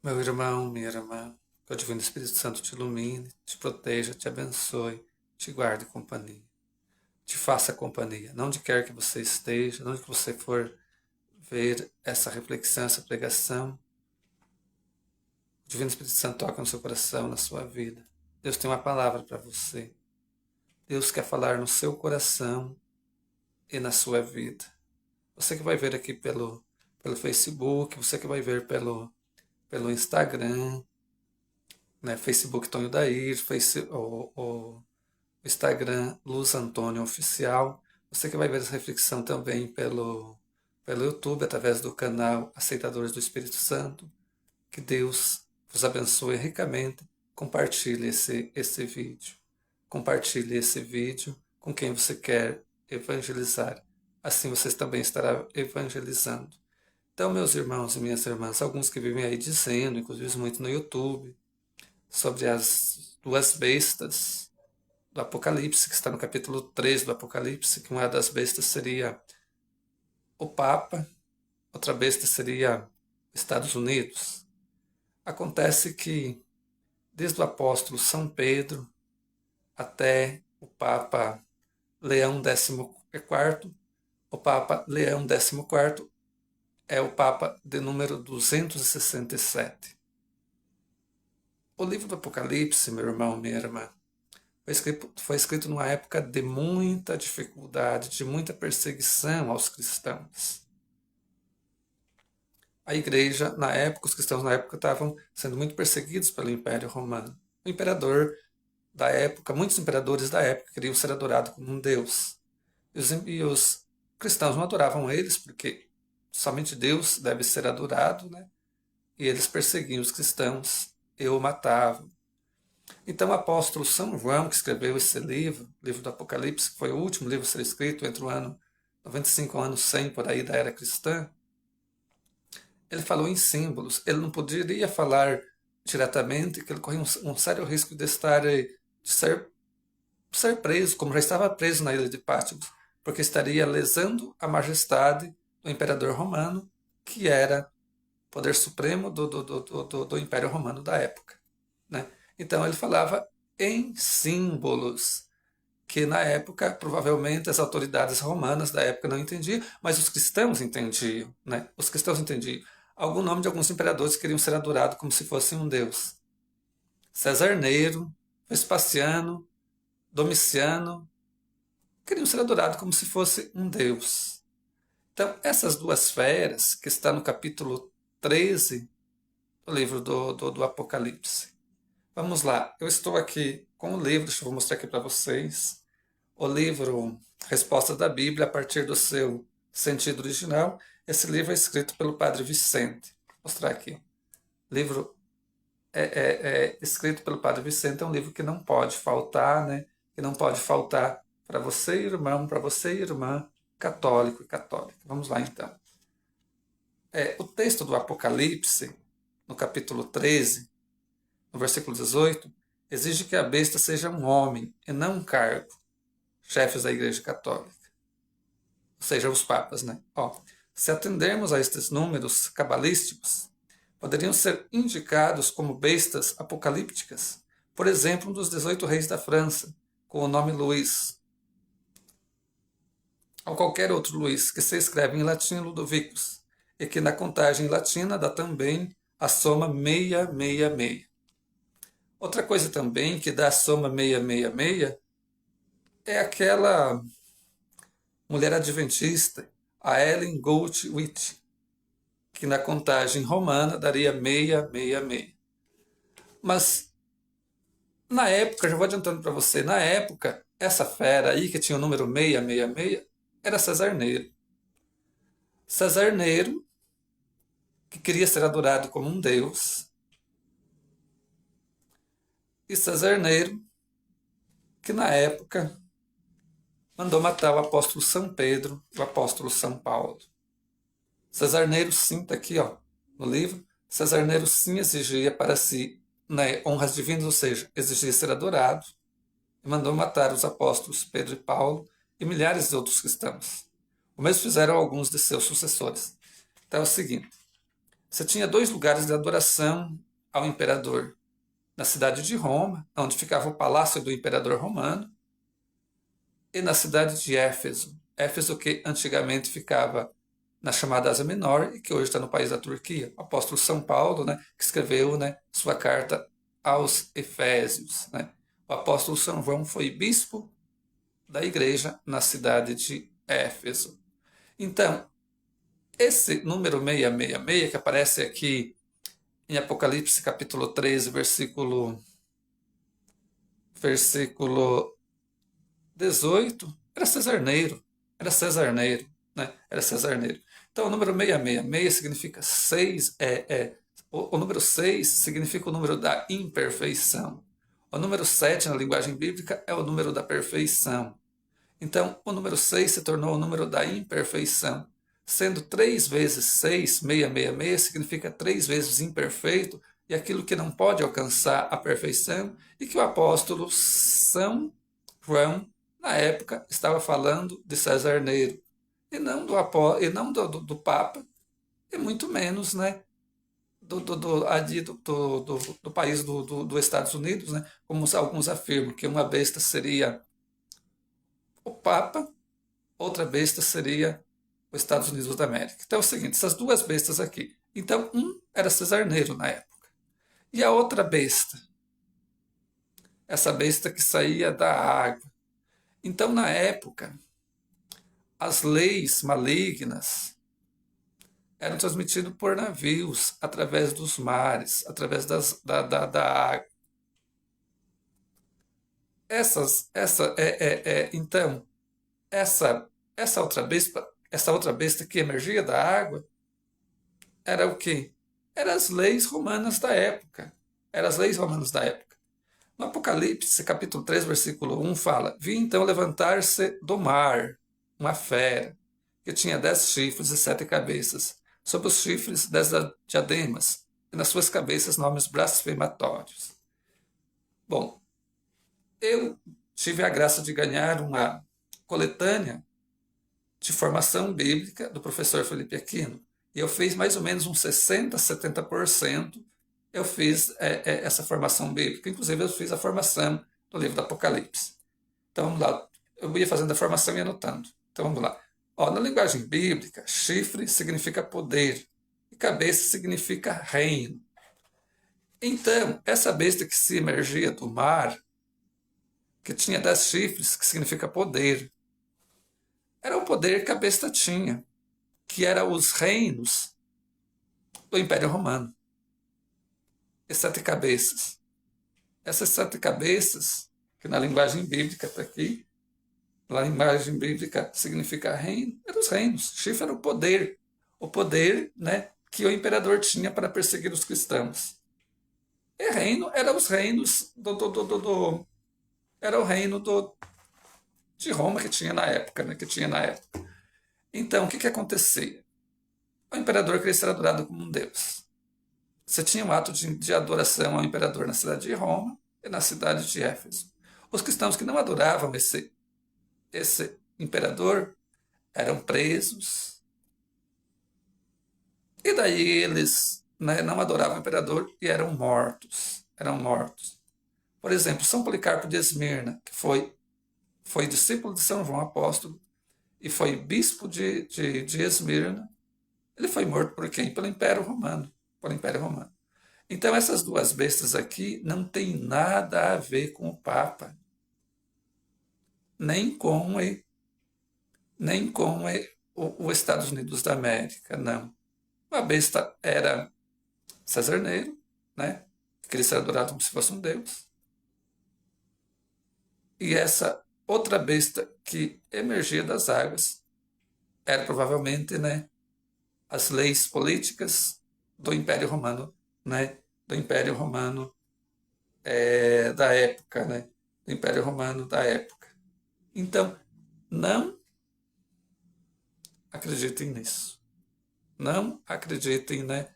Meu irmão, minha irmã, que o Divino Espírito Santo te ilumine, te proteja, te abençoe, te guarde companhia, te faça companhia, não onde quer que você esteja, onde que você for ver essa reflexão, essa pregação. O Divino Espírito Santo toca no seu coração, na sua vida. Deus tem uma palavra para você. Deus quer falar no seu coração e na sua vida. Você que vai ver aqui pelo Facebook, você que vai ver pelo Instagram, né? Facebook Tonho Dair, o Instagram Luz Antônio Oficial. Você que vai ver essa reflexão também pelo YouTube, através do canal Aceitadores do Espírito Santo. Que Deus vos abençoe ricamente. Compartilhe esse vídeo. Compartilhe esse vídeo com quem você quer evangelizar. Assim você também estará evangelizando. Então, meus irmãos e minhas irmãs, alguns que vivem aí dizendo, inclusive muito no YouTube, sobre as duas bestas do Apocalipse, que está no capítulo 3 do Apocalipse, que uma das bestas seria o Papa, outra besta seria Estados Unidos. Acontece que, desde o apóstolo São Pedro até o Papa Leão XIV, o Papa Leão XIV é o Papa de número 267. O livro do Apocalipse, meu irmão, minha irmã, foi escrito numa época de muita dificuldade, de muita perseguição aos cristãos. A igreja, na época, os cristãos na época estavam sendo muito perseguidos pelo Império Romano. O imperador da época, muitos imperadores da época queriam ser adorados como um deus. E os cristãos não adoravam eles porque somente Deus deve ser adorado, né? E eles perseguiam os cristãos e o matavam. Então o apóstolo São João, que escreveu esse livro, livro do Apocalipse, que foi o último livro a ser escrito entre o ano 95 e o ano 100 por aí da era cristã, ele falou em símbolos. Ele não poderia falar diretamente, que ele corria um sério risco de ser preso, como já estava preso na ilha de Patmos, porque estaria lesando a majestade do imperador romano, que era o poder supremo do Império Romano da época, né? Então ele falava em símbolos, que na época provavelmente as autoridades romanas da época não entendiam, mas os cristãos entendiam, né? Os cristãos entendiam. Algum nome de alguns imperadores queriam ser adorados como se fosse um deus. César Nero, Vespasiano, Domiciano queriam ser adorados como se fosse um deus. Então, essas duas feras, que está no capítulo 13 do livro do Apocalipse. Vamos lá, eu estou aqui com o livro, deixa eu mostrar aqui para vocês. O livro Respostas da Bíblia, a partir do seu sentido original. Esse livro é escrito pelo Padre Vicente. Vou mostrar aqui. O livro é escrito pelo Padre Vicente, é um livro que não pode faltar, né? Que não pode faltar para você, irmão, para você, irmã, católico e católica. Vamos lá, então. O texto do Apocalipse, no capítulo 13, no versículo 18, exige que a besta seja um homem e não um cargo, chefes da Igreja Católica, ou seja, os papas, né? Se atendermos a estes números cabalísticos, poderiam ser indicados como bestas apocalípticas, por exemplo, um dos 18 reis da França, com o nome Luís, ou qualquer outro Luís, que se escreve em latim Ludovicus, e que na contagem latina dá também a soma 666. Outra coisa também que dá a soma 666 é aquela mulher adventista, a Ellen Goldwyn, que na contagem romana daria 666. Mas na época, já vou adiantando para você, na época, essa fera aí que tinha o número 666 era César Nero. César Nero, que queria ser adorado como um deus, e César Nero, que na época mandou matar o apóstolo São Pedro e o apóstolo São Paulo. César Nero sim, está aqui no livro, César Nero sim exigia para si, né, honras divinas, ou seja, exigia ser adorado, e mandou matar os apóstolos Pedro e Paulo e milhares de outros cristãos. O mesmo fizeram alguns de seus sucessores. Então é o seguinte, Você tinha dois lugares de adoração ao imperador. Na cidade de Roma, onde ficava o palácio do imperador romano, e na cidade de Éfeso. Éfeso que antigamente ficava na chamada Ásia Menor e que hoje está no país da Turquia. O apóstolo São Paulo, né, que escreveu, né, sua carta aos Efésios. Né? O apóstolo São João foi bispo da igreja na cidade de Éfeso. Então, esse número 666, que aparece aqui em Apocalipse capítulo 13, versículo 18, era cesarneiro, né? Era cesarneiro. Então, o número 666 significa 6, o número 6 significa o número da imperfeição. O número 7 na linguagem bíblica é o número da perfeição. Então, o número 6 se tornou o número da imperfeição. Sendo 3 vezes 6, 666, significa 3 vezes imperfeito e aquilo que não pode alcançar a perfeição, e que o apóstolo São João, na época, estava falando de César Nero, e não do Papa, e muito menos, né, do país dos Estados Unidos, né, como alguns afirmam, que uma besta seria o Papa, outra besta seria os Estados Unidos da América. Então é o seguinte, essas duas bestas aqui. Então, um era César Nero na época. E a outra besta, essa besta que saía da água. Então, na época, as leis malignas eram transmitidas por navios, através dos mares, através da água. Então, essa outra besta que emergia da água era o quê? Eram as leis romanas da época. Eram as leis romanas da época. No Apocalipse, capítulo 3, versículo 1, fala: Vi então levantar-se do mar uma fera, que tinha 10 chifres e 7 cabeças. Sobre os chifres, 10 diademas, e nas suas cabeças nomes blasfematórios. Bom, eu tive a graça de ganhar uma coletânea de formação bíblica do professor Felipe Aquino. E eu fiz mais ou menos uns 60%, 70%. Eu fiz essa formação bíblica. Inclusive, eu fiz a formação do livro do Apocalipse. Então, vamos lá. Eu ia fazendo a formação e anotando. Então, vamos lá. Ó, na linguagem bíblica, chifre significa poder e cabeça significa reino. Então, essa besta que se emergia do mar, que tinha 10 chifres, que significa poder, era o poder que a besta tinha, que eram os reinos do Império Romano. E 7 cabeças. Essas 7 cabeças, que na linguagem bíblica está aqui, na linguagem bíblica significa reino, eram os reinos. Chifre era o poder, né, que o imperador tinha para perseguir os cristãos. E reino eram os reinos era o reino de Roma que tinha na época, né, Então, o que acontecia? O imperador queria ser adorado como um deus. Você tinha um ato de adoração ao imperador na cidade de Roma e na cidade de Éfeso. Os cristãos que não adoravam esse imperador eram presos. E daí eles, né, não adoravam o imperador e eram mortos. Eram mortos. Por exemplo, São Policarpo de Esmirna, que foi discípulo de São João Apóstolo e foi bispo de Esmirna, ele foi morto por quem? Pelo Império Romano. Pelo Império Romano. Então essas duas bestas aqui não tem nada a ver com o Papa, nem com os Estados Unidos da América, não. Uma besta era César Nero, né? Que queria ser adorado como se fosse um deus. E essa outra besta que emergia das águas era provavelmente, né, as leis políticas do Império Romano, né? Do Império Romano da época, né? Do Império Romano da época. Então, não acreditem nisso. Não acreditem, né,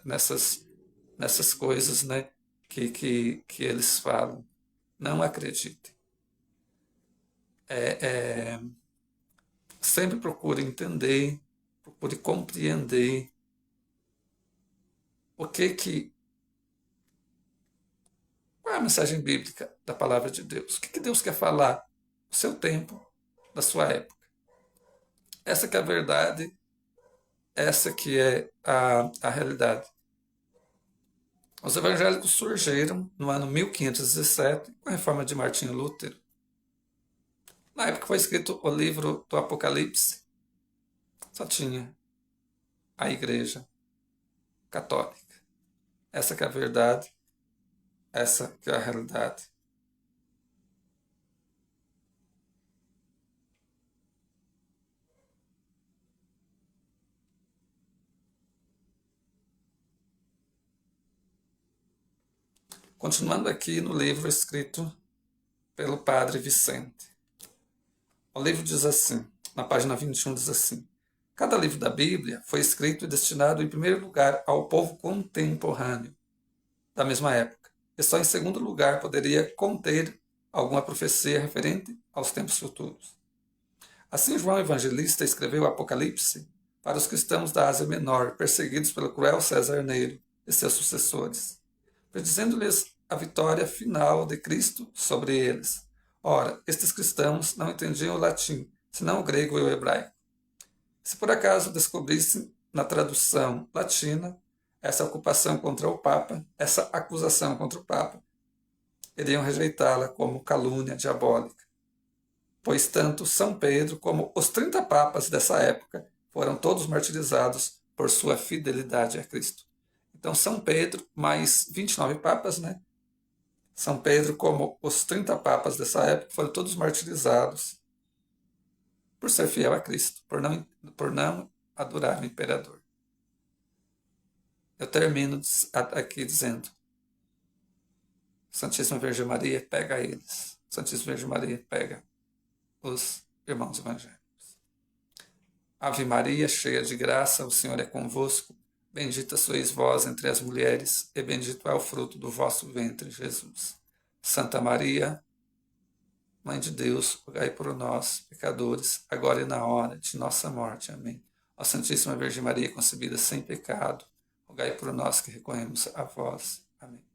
nessas coisas, né, que eles falam. Não acreditem. Sempre procure entender, procure compreender, Qual é a mensagem bíblica da palavra de Deus? O que Deus quer falar no seu tempo, da sua época? Essa que é a verdade, essa que é a realidade. Os evangélicos surgiram no ano 1517, com a reforma de Martinho Lutero. Na época foi escrito o livro do Apocalipse. Só tinha a Igreja Católica. Essa que é a verdade, essa que é a realidade. Continuando aqui no livro escrito pelo Padre Vicente. O livro diz assim, na página 21 diz assim: cada livro da Bíblia foi escrito e destinado em primeiro lugar ao povo contemporâneo da mesma época, e só em segundo lugar poderia conter alguma profecia referente aos tempos futuros. Assim, João Evangelista escreveu o Apocalipse para os cristãos da Ásia Menor, perseguidos pelo cruel César Nero e seus sucessores, predizendo-lhes a vitória final de Cristo sobre eles. Ora, estes cristãos não entendiam o latim, senão o grego e o hebraico. Se por acaso descobrissem na tradução latina essa ocupação contra o Papa, essa acusação contra o Papa, iriam rejeitá-la como calúnia diabólica, pois tanto São Pedro como os 30 papas dessa época foram todos martirizados por sua fidelidade a Cristo. Então, São Pedro mais 29 papas, né? São Pedro, como os 30 papas dessa época, foram todos martirizados por ser fiel a Cristo, por não adorar o imperador. Eu termino aqui dizendo: Santíssima Virgem Maria, pega eles. Santíssima Virgem Maria, pega os irmãos evangélicos. Ave Maria, cheia de graça, o Senhor é convosco. Bendita sois vós entre as mulheres, e bendito é o fruto do vosso ventre, Jesus. Santa Maria, Mãe de Deus, rogai por nós, pecadores, agora e na hora de nossa morte. Amém. Ó Santíssima Virgem Maria, concebida sem pecado, rogai por nós que recorremos a vós. Amém.